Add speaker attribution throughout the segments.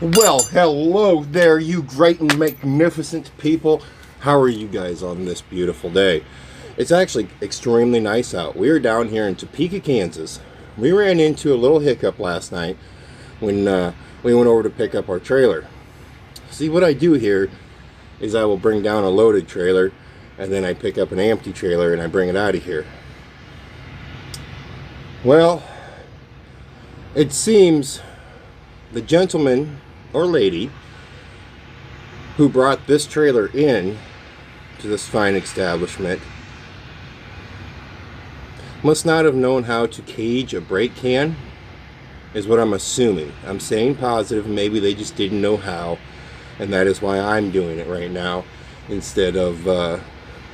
Speaker 1: Well, hello there, you great and magnificent people. How are you guys on this beautiful day? It's actually extremely nice out. We are down here in Topeka, Kansas. We ran into a little hiccup last night when we went over to pick up our trailer. See, what I do here is I will bring down a loaded trailer, and then I pick up an empty trailer and I bring it out of here. Well, it seems the gentleman or lady who brought this trailer in to this fine establishment must not have known how to cage a brake can, is what I'm assuming. I'm saying positive, maybe they just didn't know how, and that is why I'm doing it right now instead of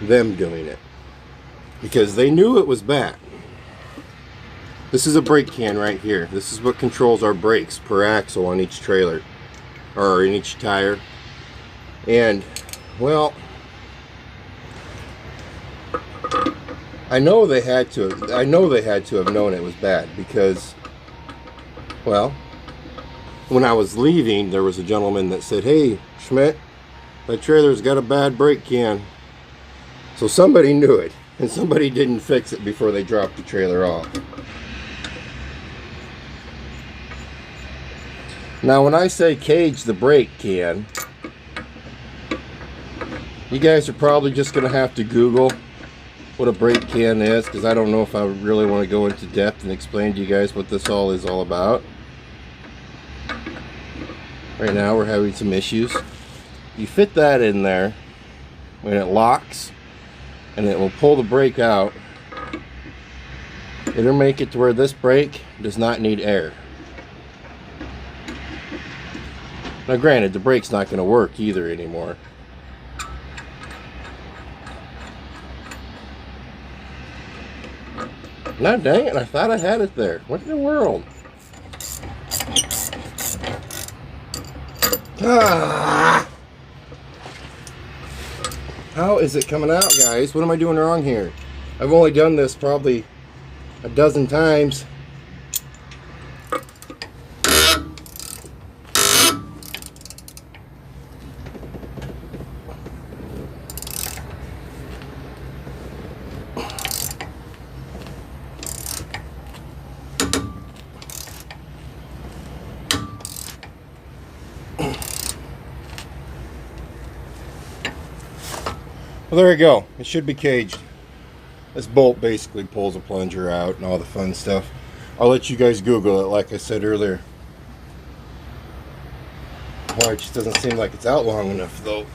Speaker 1: them doing it, because they knew it was bad. This is a brake can right here. This is what controls our brakes per axle on each trailer, or in each tire. And, well, I know they had to have known it was bad, because, well, when I was leaving, there was a gentleman that said, "Hey, Schmidt, that trailer's got a bad brake can." So somebody knew it, and somebody didn't fix it before they dropped the trailer off. Now, when I say cage the brake can, you guys are probably just going to have to Google what a brake can is, because I don't know if I really want to go into depth and explain to you guys what this all is all about. Right now we're having some issues. You fit that in there when it locks, and it will pull the brake out. It'll make it to where this brake does not need air. Now granted, the brake's not going to work either anymore. Now dang it, I thought I had it there. What in the world? Ah! How is it coming out, guys? What am I doing wrong here? I've only done this probably a dozen times. Well, there you go. It should be caged. This bolt basically pulls a plunger out and all the fun stuff. I'll let you guys Google it, like I said earlier. Boy, it just doesn't seem like it's out long enough, though.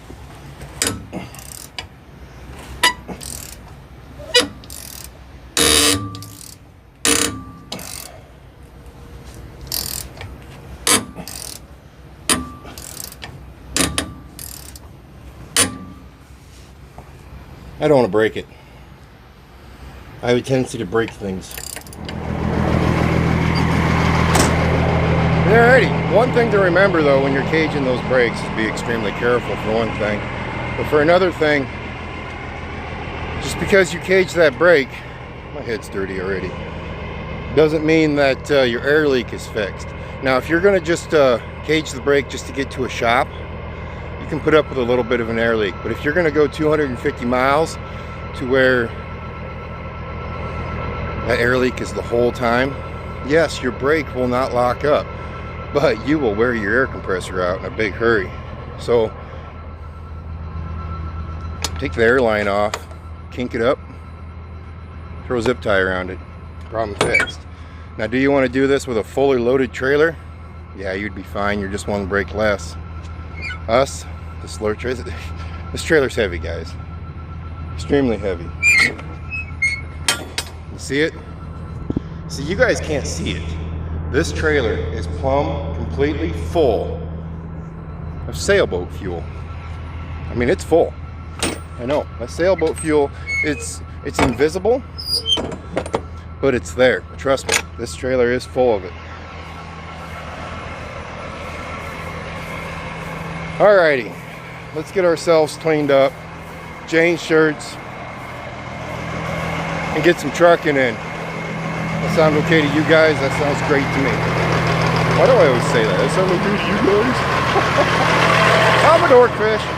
Speaker 1: I don't want to break it. I have a tendency to break things. Alrighty, one thing to remember though when you're caging those brakes is be extremely careful, for one thing. But for another thing, just because you cage that brake, my head's dirty already, doesn't mean that your air leak is fixed. Now if you're going to just cage the brake just to get to a shop, you can put up with a little bit of an air leak. But if you're going to go 250 miles to where that air leak is the whole time, yes, your brake will not lock up, but you will wear your air compressor out in a big hurry. So take the air line off, kink it up, throw a zip tie around it, problem fixed. Now, do you want to do this with a fully loaded trailer? Yeah, you'd be fine. You're just one brake less. Us, this trailer's heavy, guys. Extremely heavy. You see it? See, you guys can't see it. This trailer is plumb completely full of sailboat fuel. I mean, it's full. I know, my sailboat fuel, it's invisible, but it's there. Trust me, this trailer is full of it. Alrighty, let's get ourselves cleaned up, change shirts, and get some trucking in. That sound okay to you guys? That sounds great to me. Why do I always say that? That sounds okay to you guys? I'm a dorkfish.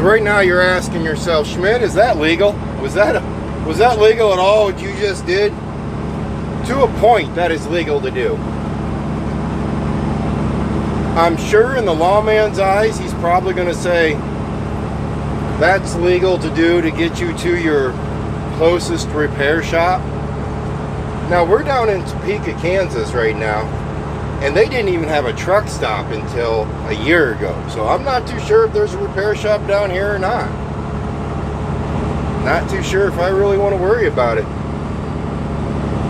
Speaker 2: So right now you're asking yourself, Schmidt, is that legal? Was that legal at all what you just did? To a point, that is legal to do. I'm sure in the lawman's eyes, he's probably going to say that's legal to do to get you to your closest repair shop. Now we're down in Topeka, Kansas right now, and they didn't even have a truck stop until a year ago. So I'm not too sure if there's a repair shop down here or not. Not too sure if I really want to worry about it.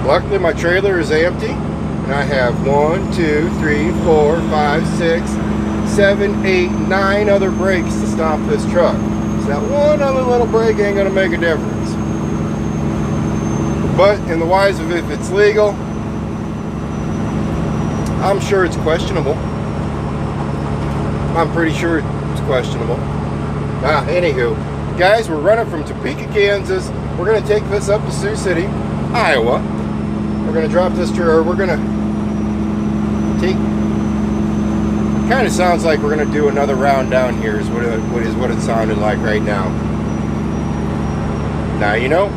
Speaker 2: Luckily my trailer is empty, and I have 1, 2, 3, 4, 5, 6, 7, 8, 9 other brakes to stop this truck. So that one other little brake ain't gonna make a difference. But in the wise of if it's legal, I'm sure it's questionable. I'm pretty sure it's questionable. Anywho, guys, we're running from Topeka, Kansas. We're gonna take this up to Sioux City, Iowa. We're gonna drop this to, or we're gonna take, kind of sounds like we're gonna do another round down here is what it sounded like right now. Now you know.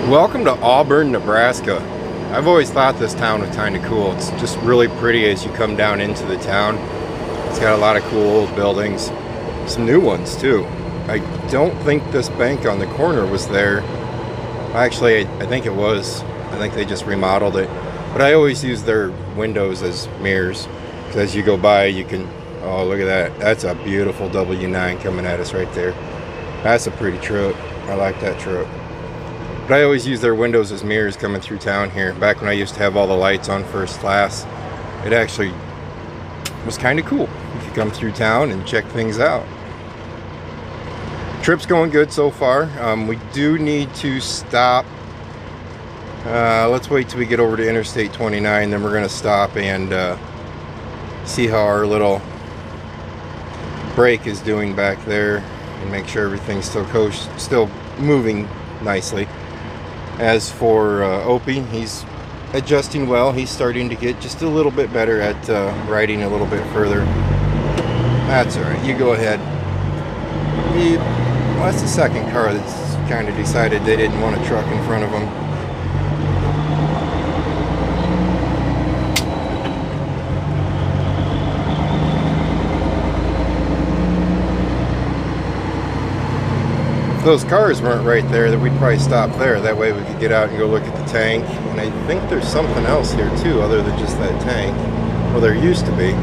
Speaker 2: Welcome to Auburn, Nebraska. I've always thought this town was kind of cool. It's just really pretty as you come down into the town. It's got a lot of cool old buildings, some new ones too. I don't think this bank on the corner was there. Actually, I think it was. I think they just remodeled it. But I always use their windows as mirrors, because as you go by you can, oh look at that. That's a beautiful W9 coming at us right there. That's a pretty truck. I like that truck. But I always use their windows as mirrors coming through town here. Back when I used to have all the lights on first class, it actually was kind of cool. You could come through town and check things out. Trip's going good so far. We do need to stop. Let's wait till we get over to Interstate 29, then we're going to stop and see how our little brake is doing back there and make sure everything's still moving nicely. As for Opie, he's adjusting well. He's starting to get just a little bit better at riding a little bit further. That's alright, you go ahead. Well, that's the second car that's kind of decided they didn't want a truck in front of them. Those cars weren't right there, that we'd probably stop there. That way we could get out and go look at the tank. And I think there's something else here too other than just that tank. Well, there used to be.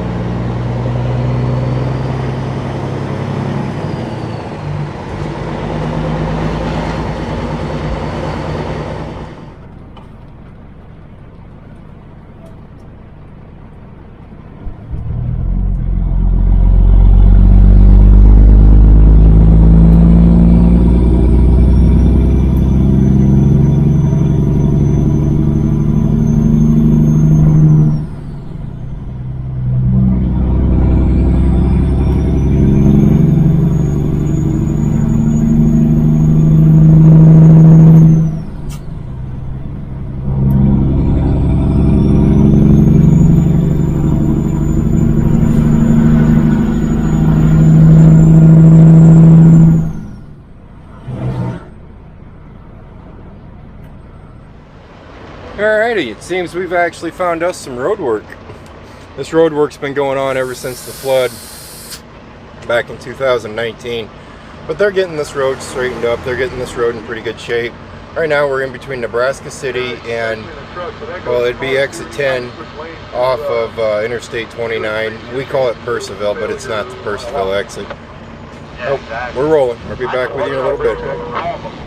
Speaker 2: Alrighty, it seems we've actually found us some road work. This road work's been going on ever since the flood back in 2019. But they're getting this road straightened up. They're getting this road in pretty good shape. Right now we're in between Nebraska City and, well, it'd be exit 10 off of Interstate 29. We call it Percival, but it's not the Percival exit. Oh, we're rolling. I'll be back with you in a little bit.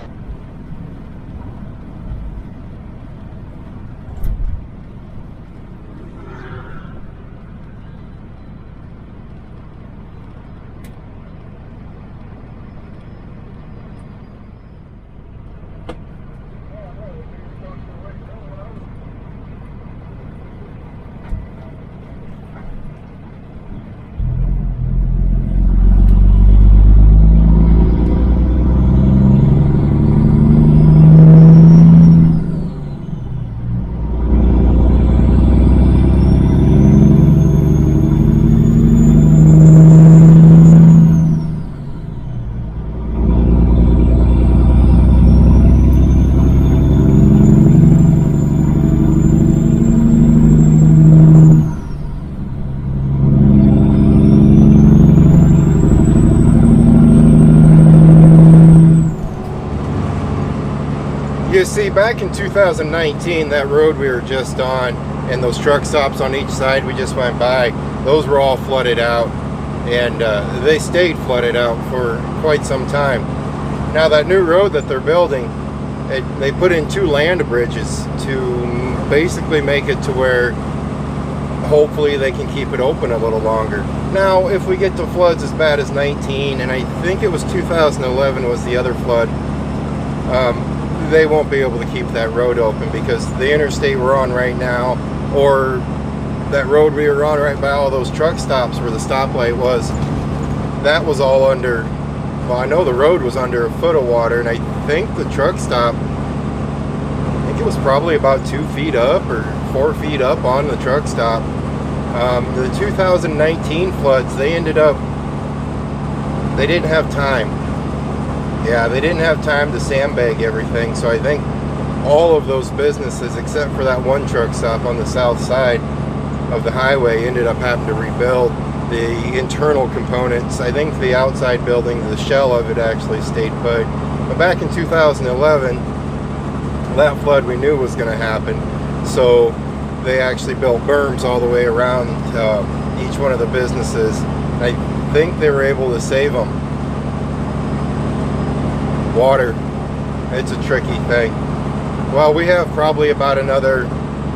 Speaker 2: You see, back in 2019, that road we were just on and those truck stops on each side we just went by, those were all flooded out, and they stayed flooded out for quite some time. Now that new road that they're building, they put in 2 land bridges to basically make it to where hopefully they can keep it open a little longer. Now if we get to floods as bad as 19, and I think it was 2011 was the other flood, they won't be able to keep that road open, because the interstate we're on right now, or that road we were on right by all those truck stops where the stoplight was, that was all under, well, I know the road was under a foot of water, and I think the truck stop, I think it was probably about 2 feet up or 4 feet up on the truck stop. The 2019 floods, they ended up, they didn't have time. Yeah, they didn't have time to sandbag everything, so I think all of those businesses, except for that one truck stop on the south side of the highway, ended up having to rebuild the internal components. I think the outside building, the shell of it, actually stayed put. But back in 2011, that flood we knew was going to happen, so they actually built berms all the way around each one of the businesses. I think they were able to save them. Water, it's a tricky thing. Well, we have probably about another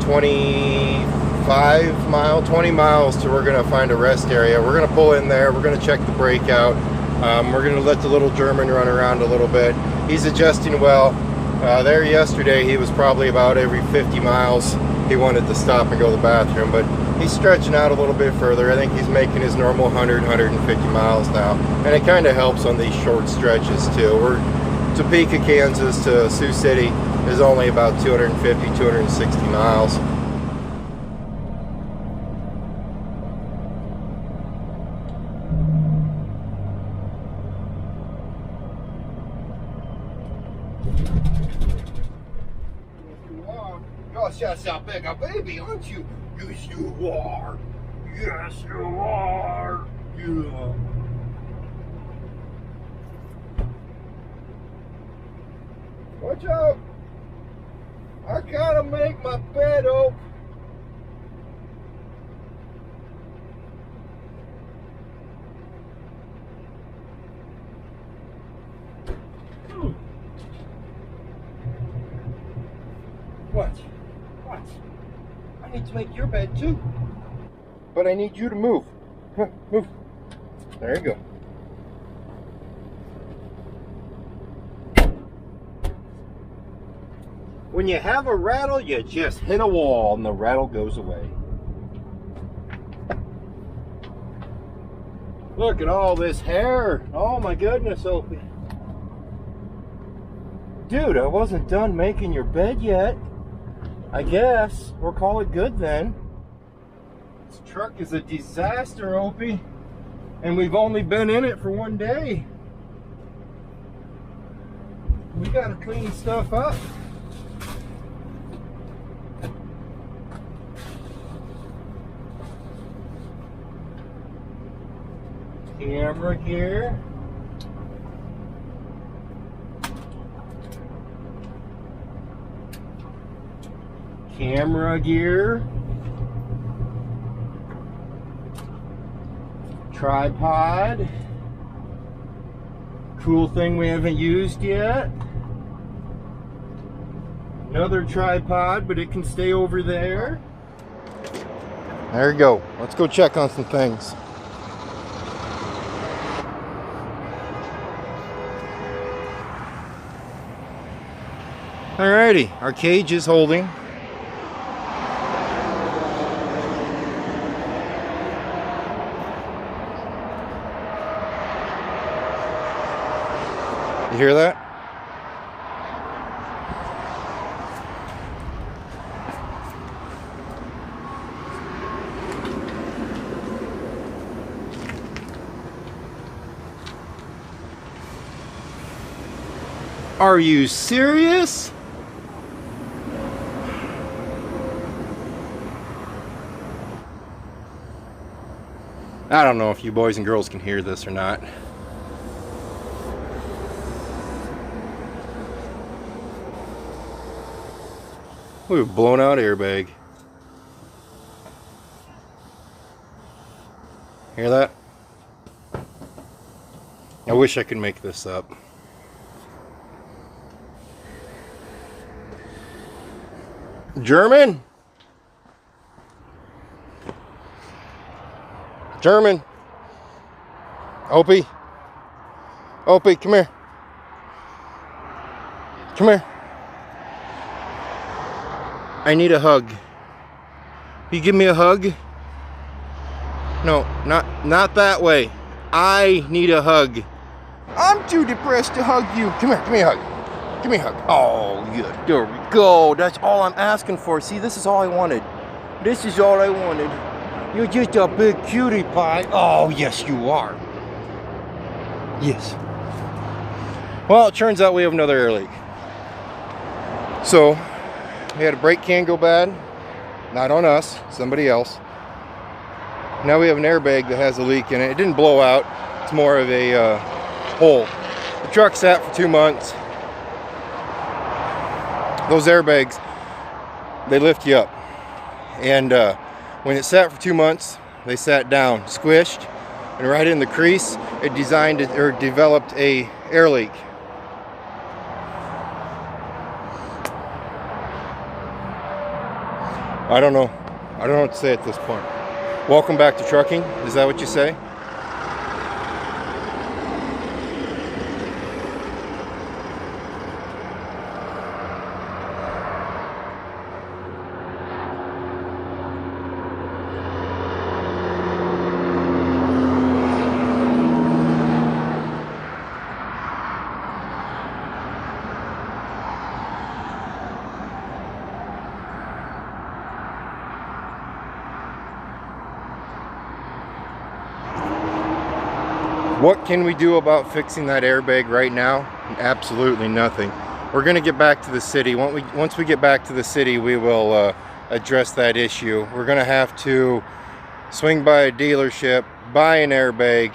Speaker 2: 20 miles till we're going to find a rest area. We're going to pull in there, we're going to check the breakout. We're going to let the little German run around a little bit. He's adjusting well. There yesterday, he was probably about every 50 miles he wanted to stop and go to the bathroom, but he's stretching out a little bit further. I think he's making his normal 150 miles now, and it kind of helps on these short stretches too. Topeka, Kansas to Sioux City is only about 250, 260 miles.
Speaker 1: Yes, a bigger baby, aren't you? Yes, you are. Yes, you are. Yeah.
Speaker 2: Watch out! I gotta make my bed open.
Speaker 1: What? What? I need to make your bed too.
Speaker 2: But I need you to move. Move. There you go.
Speaker 1: When you have a rattle, you just hit a wall and the rattle goes away. Look at all this hair. Oh my goodness, Opie. Dude, I wasn't done making your bed yet. I guess we'll call it good then. This truck is a disaster, Opie. And we've only been in it for one day. We gotta clean stuff up. Camera gear. Camera gear. Tripod. Cool thing we haven't used yet. Another tripod, but it can stay over there.
Speaker 2: There you go. Let's go check on some things.
Speaker 1: Alrighty, our cage is holding.
Speaker 2: You hear that?
Speaker 1: Are you serious? I don't know if you boys and girls can hear this or not. We've blown out airbag. Hear that? I wish I could make this up. German?
Speaker 2: German. Opie. Opie, come here. Come here.
Speaker 1: I need a hug. You give me a hug? No, not that way. I need a hug.
Speaker 2: I'm too depressed to hug you. Come here, give me a hug. Give me a hug.
Speaker 1: Oh, yeah, there we go. That's all I'm asking for. See, this is all I wanted. This is all I wanted. You're just a big cutie pie. Oh, yes, you are. Yes. Well, it turns out we have another air leak.
Speaker 2: So we had a brake can go bad, not on us, somebody else. Now we have an airbag that has a leak in it. It didn't blow out, it's more of a hole. The truck sat for 2 months. Those airbags, they lift you up. And when it sat for 2 months, they sat down, squished, and right in the crease, it developed a air leak. I don't know what to say at this point. Welcome back to trucking. Is that what you say? What can we do about fixing that airbag right now? Absolutely nothing. We're going to get back to the city. Once we get back to the city, we will address that issue. We're going to have to swing by a dealership, buy an airbag,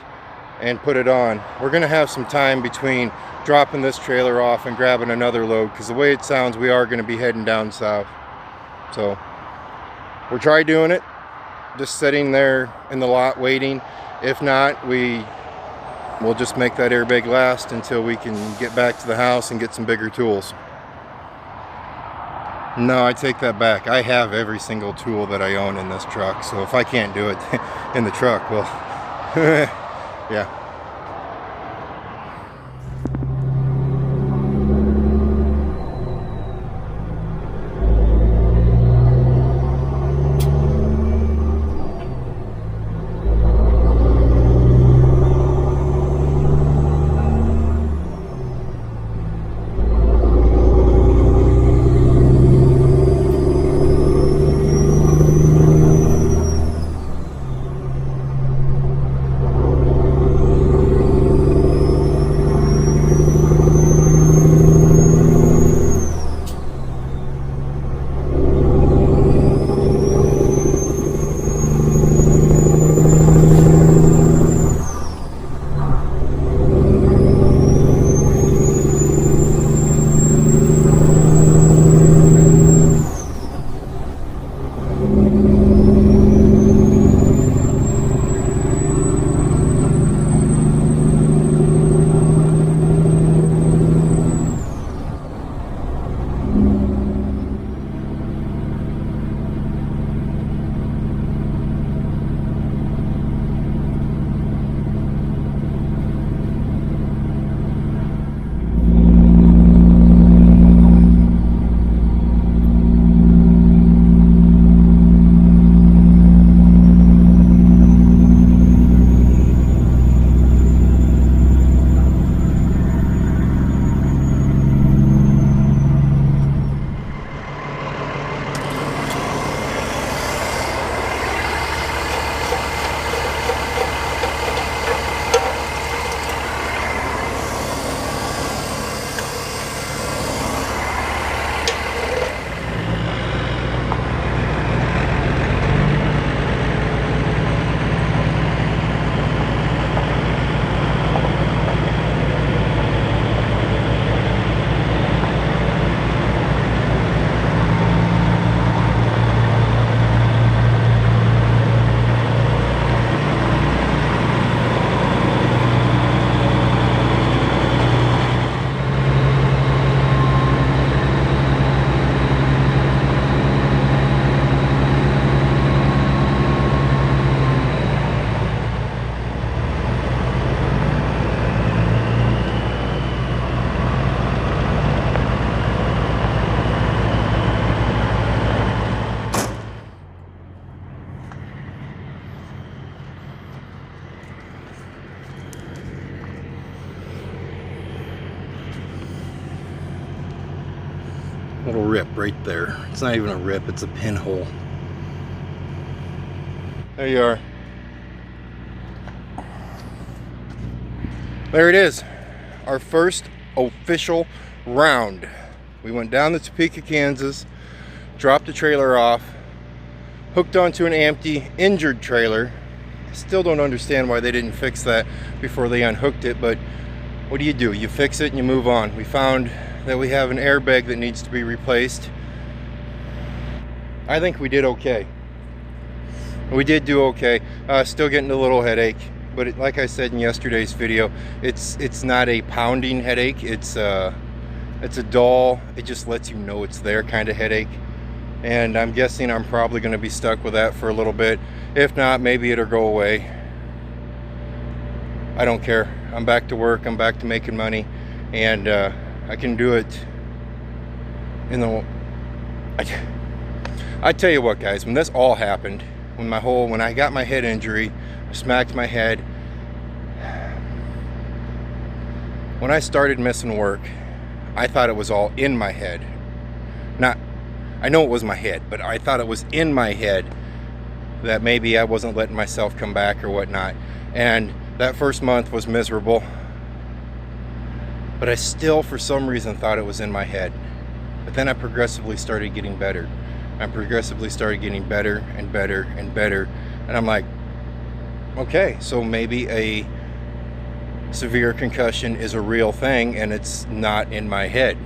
Speaker 2: and put it on. We're going to have some time between dropping this trailer off and grabbing another load, because the way it sounds, we are going to be heading down south. So we'll try doing it, just sitting there in the lot waiting. If not, we'll just make that airbag last until we can get back to the house and get some bigger tools. No, I take that back. I have every single tool that I own in this truck, so if I can't do it in the truck, well, yeah. Little rip right there. It's not even a rip, it's a pinhole. There you are. There it is. Our first official round. We went down to Topeka, Kansas, dropped the trailer off, hooked onto an empty, injured trailer. I still don't understand why they didn't fix that before they unhooked it, but what do? You fix it and you move on. We found that we have an airbag that needs to be replaced. I think we did okay. We did do okay. Still getting a little headache, but like I said in yesterday's video, it's not a pounding headache. It's a dull, it just lets you know it's there kind of headache. And I'm guessing I'm probably going to be stuck with that for a little bit. If not, maybe it'll go away. I don't care. I'm back to work. I'm back to making money, and I can do it. I tell you what, guys. When this all happened, when I got my head injury, I smacked my head. When I started missing work, I thought it was all in my head. I know it was my head, but I thought it was in my head that maybe I wasn't letting myself come back or whatnot. And that first month was miserable. But I still, for some reason, thought it was in my head. But then I progressively started getting better. I progressively started getting better and better and better. And I'm like, okay, so maybe a severe concussion is a real thing and it's not in my head.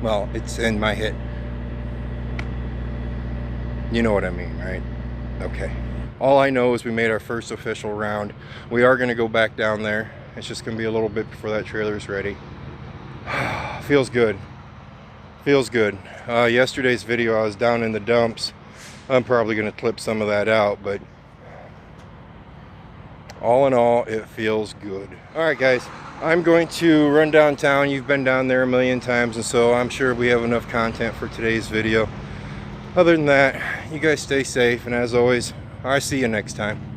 Speaker 2: Well, it's in my head. You know what I mean, right? Okay. All I know is we made our first official round. We are going to go back down there. It's just going to be a little bit before that trailer's ready. Feels good. Feels good. Yesterday's video, I was down in the dumps. I'm probably going to clip some of that out, but all in all, it feels good. All right, guys, I'm going to run downtown. You've been down there a million times, and so I'm sure we have enough content for today's video. Other than that, you guys stay safe, and as always, I'll see you next time.